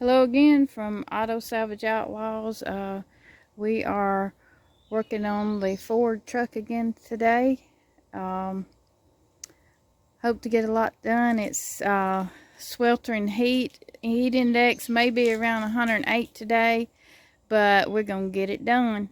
Hello again from Auto Salvage Outlaws. We are working on the Ford truck again today. Hope to get a lot done. It's sweltering heat. Heat index may be around 108 today, but we're going to get it done.